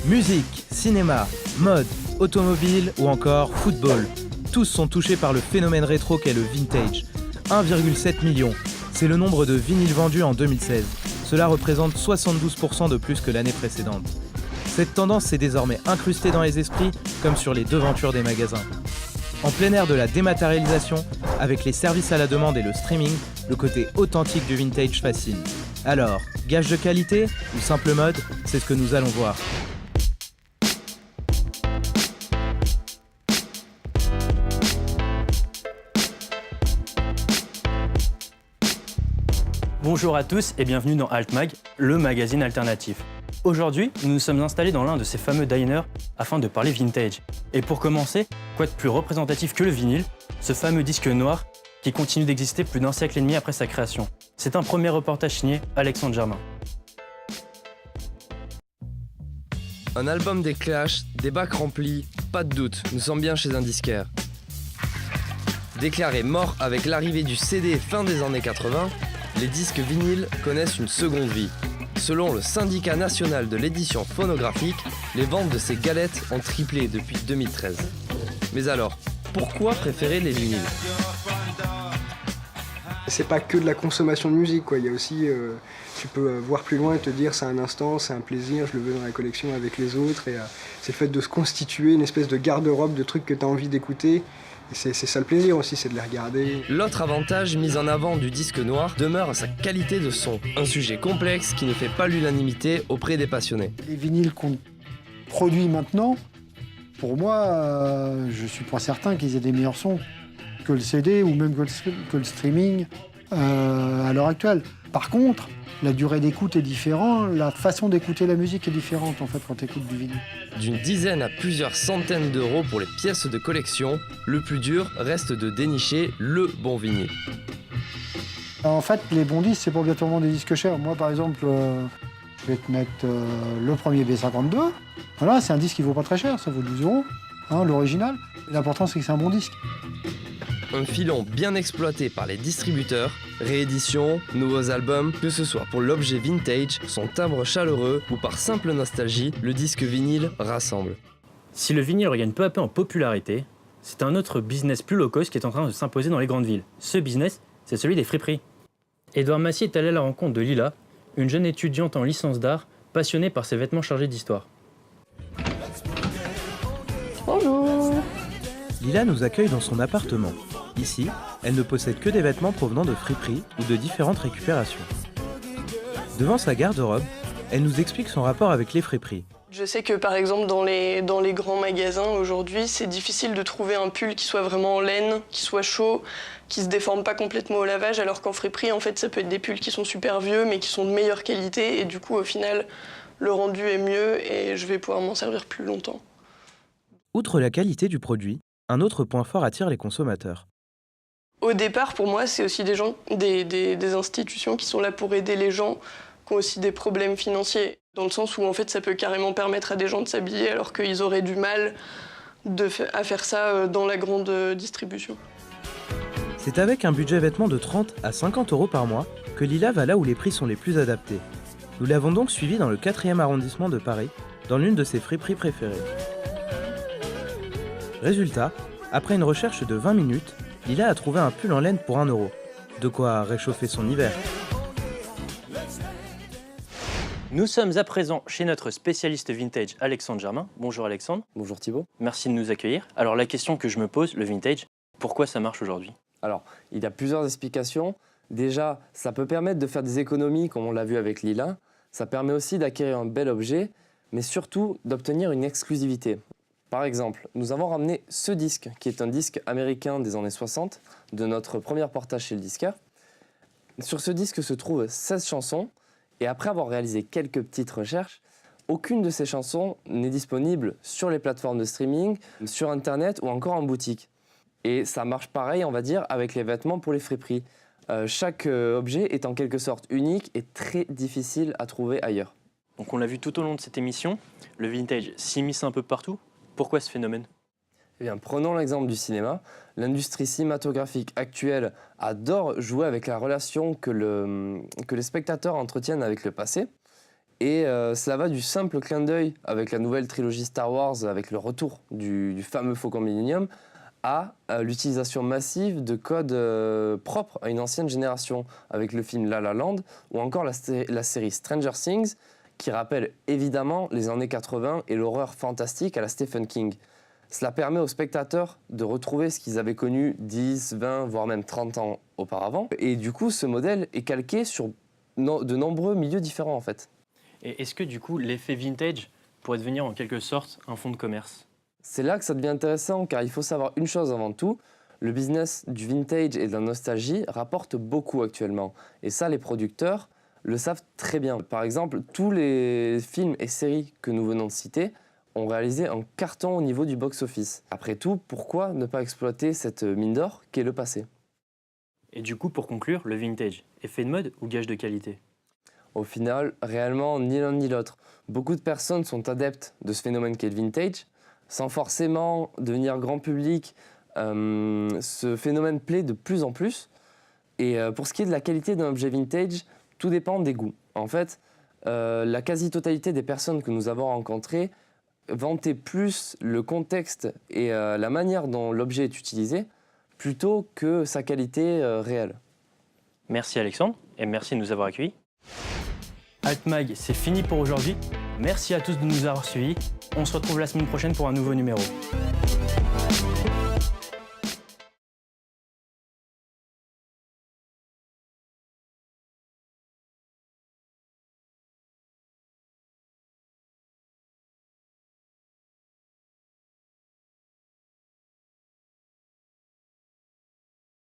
Musique, cinéma, mode, automobile ou encore football. Tous sont touchés par le phénomène rétro qu'est le vintage. 1,7 million, c'est le nombre de vinyles vendus en 2016. Cela représente 72% de plus que l'année précédente. Cette tendance s'est désormais incrustée dans les esprits, comme sur les devantures des magasins. En plein air de la dématérialisation, avec les services à la demande et le streaming, le côté authentique du vintage fascine. Alors, gage de qualité ou simple mode, c'est ce que nous allons voir. Bonjour à tous et bienvenue dans Altmag, le magazine alternatif. Aujourd'hui, nous nous sommes installés dans l'un de ces fameux diners afin de parler vintage. Et pour commencer, quoi de plus représentatif que le vinyle, ce fameux disque noir qui continue d'exister plus d'un siècle et demi après sa création. C'est un premier reportage signé Alexandre Germain. Un album des Clash, des bacs remplis, pas de doute, nous sommes bien chez un disquaire. Déclaré mort avec l'arrivée du CD fin des années 80, les disques vinyles connaissent une seconde vie. Selon le syndicat national de l'édition phonographique, les ventes de ces galettes ont triplé depuis 2013. Mais alors, pourquoi préférer les vinyles ? C'est pas que de la consommation de musique, quoi. Il y a aussi, tu peux voir plus loin et te dire c'est un instant, c'est un plaisir, je le veux dans la collection avec les autres. Et c'est le fait de se constituer une espèce de garde-robe de trucs que tu as envie d'écouter. Et c'est ça le plaisir aussi, c'est de les regarder. L'autre avantage mis en avant du disque noir demeure sa qualité de son. Un sujet complexe qui ne fait pas l'unanimité auprès des passionnés. Les vinyles qu'on produit maintenant, pour moi, je suis pas certain qu'ils aient des meilleurs sons que le CD ou même que le streaming à l'heure actuelle. Par contre, la durée d'écoute est différente, la façon d'écouter la musique est différente en fait quand tu écoutes du vinyle. D'une dizaine à plusieurs centaines d'euros pour les pièces de collection, le plus dur reste de dénicher le bon vinyle. En fait, les bons disques, c'est pas obligatoirement des disques chers. Moi, par exemple, je vais te mettre le premier B52. Voilà, c'est un disque qui vaut pas très cher, ça vaut 12 euros, hein, l'original. L'important, c'est que c'est un bon disque. Un filon bien exploité par les distributeurs, rééditions, nouveaux albums, que ce soit pour l'objet vintage, son timbre chaleureux ou par simple nostalgie, le disque vinyle rassemble. Si le vinyle regagne peu à peu en popularité, c'est un autre business plus low cost qui est en train de s'imposer dans les grandes villes. Ce business, c'est celui des friperies. Édouard Massier est allé à la rencontre de Lila, une jeune étudiante en licence d'art, passionnée par ses vêtements chargés d'histoire. Bonjour. Lila nous accueille dans son appartement. Ici, elle ne possède que des vêtements provenant de friperies ou de différentes récupérations. Devant sa garde-robe, elle nous explique son rapport avec les friperies. Je sais que par exemple dans les grands magasins aujourd'hui, c'est difficile de trouver un pull qui soit vraiment en laine, qui soit chaud, qui se déforme pas complètement au lavage, alors qu'en friperie, en fait, ça peut être des pulls qui sont super vieux mais qui sont de meilleure qualité et du coup, au final, le rendu est mieux et je vais pouvoir m'en servir plus longtemps. Outre la qualité du produit, un autre point fort attire les consommateurs. Au départ, pour moi, c'est aussi des institutions qui sont là pour aider les gens qui ont aussi des problèmes financiers. Dans le sens où, en fait, ça peut carrément permettre à des gens de s'habiller alors qu'ils auraient du mal à faire ça dans la grande distribution. C'est avec un budget vêtements de 30 à 50 euros par mois que Lila va là où les prix sont les plus adaptés. Nous l'avons donc suivie dans le 4e arrondissement de Paris, dans l'une de ses friperies préférées. Résultat, après une recherche de 20 minutes, Lila a trouvé un pull en laine pour 1 euro. De quoi réchauffer son hiver. Nous sommes à présent chez notre spécialiste vintage Alexandre Germain. Bonjour Alexandre. Bonjour Thibaut. Merci de nous accueillir. Alors la question que je me pose, le vintage, pourquoi ça marche aujourd'hui ? Alors, il y a plusieurs explications. Déjà, ça peut permettre de faire des économies, comme on l'a vu avec Lila. Ça permet aussi d'acquérir un bel objet, mais surtout d'obtenir une exclusivité. Par exemple, nous avons ramené ce disque, qui est un disque américain des années 60, de notre premier reportage chez le disquaire. Sur ce disque se trouvent 16 chansons, et après avoir réalisé quelques petites recherches, aucune de ces chansons n'est disponible sur les plateformes de streaming, sur Internet ou encore en boutique. Et ça marche pareil, on va dire, avec les vêtements pour les friperies. Chaque objet est en quelque sorte unique et très difficile à trouver ailleurs. Donc on l'a vu tout au long de cette émission, le vintage s'immisce un peu partout. Pourquoi ce phénomène ? Eh bien, prenons l'exemple du cinéma. L'industrie cinématographique actuelle adore jouer avec la relation que les spectateurs entretiennent avec le passé. Et cela va du simple clin d'œil avec la nouvelle trilogie Star Wars, avec le retour du fameux Faucon Millenium, à l'utilisation massive de codes propres à une ancienne génération, avec le film La La Land ou encore la série Stranger Things, qui rappelle évidemment les années 80 et l'horreur fantastique à la Stephen King. Cela permet aux spectateurs de retrouver ce qu'ils avaient connu 10, 20, voire même 30 ans auparavant. Et du coup, ce modèle est calqué sur de nombreux milieux différents en fait. Et est-ce que du coup, l'effet vintage pourrait devenir en quelque sorte un fonds de commerce ? C'est là que ça devient intéressant, car il faut savoir une chose avant tout, le business du vintage et de la nostalgie rapporte beaucoup actuellement. Et ça, les producteurs le savent très bien. Par exemple, tous les films et séries que nous venons de citer ont réalisé un carton au niveau du box-office. Après tout, pourquoi ne pas exploiter cette mine d'or qu'est le passé ? Et du coup, pour conclure, le vintage, effet de mode ou gage de qualité ? Au final, réellement, ni l'un ni l'autre. Beaucoup de personnes sont adeptes de ce phénomène qu'est le vintage. Sans forcément devenir grand public, ce phénomène plaît de plus en plus. Et pour ce qui est de la qualité d'un objet vintage, tout dépend des goûts. En fait, la quasi-totalité des personnes que nous avons rencontrées vantaient plus le contexte et la manière dont l'objet est utilisé, plutôt que sa qualité réelle. Merci Alexandre, et merci de nous avoir accueillis. Altmag, c'est fini pour aujourd'hui. Merci à tous de nous avoir suivis. On se retrouve la semaine prochaine pour un nouveau numéro.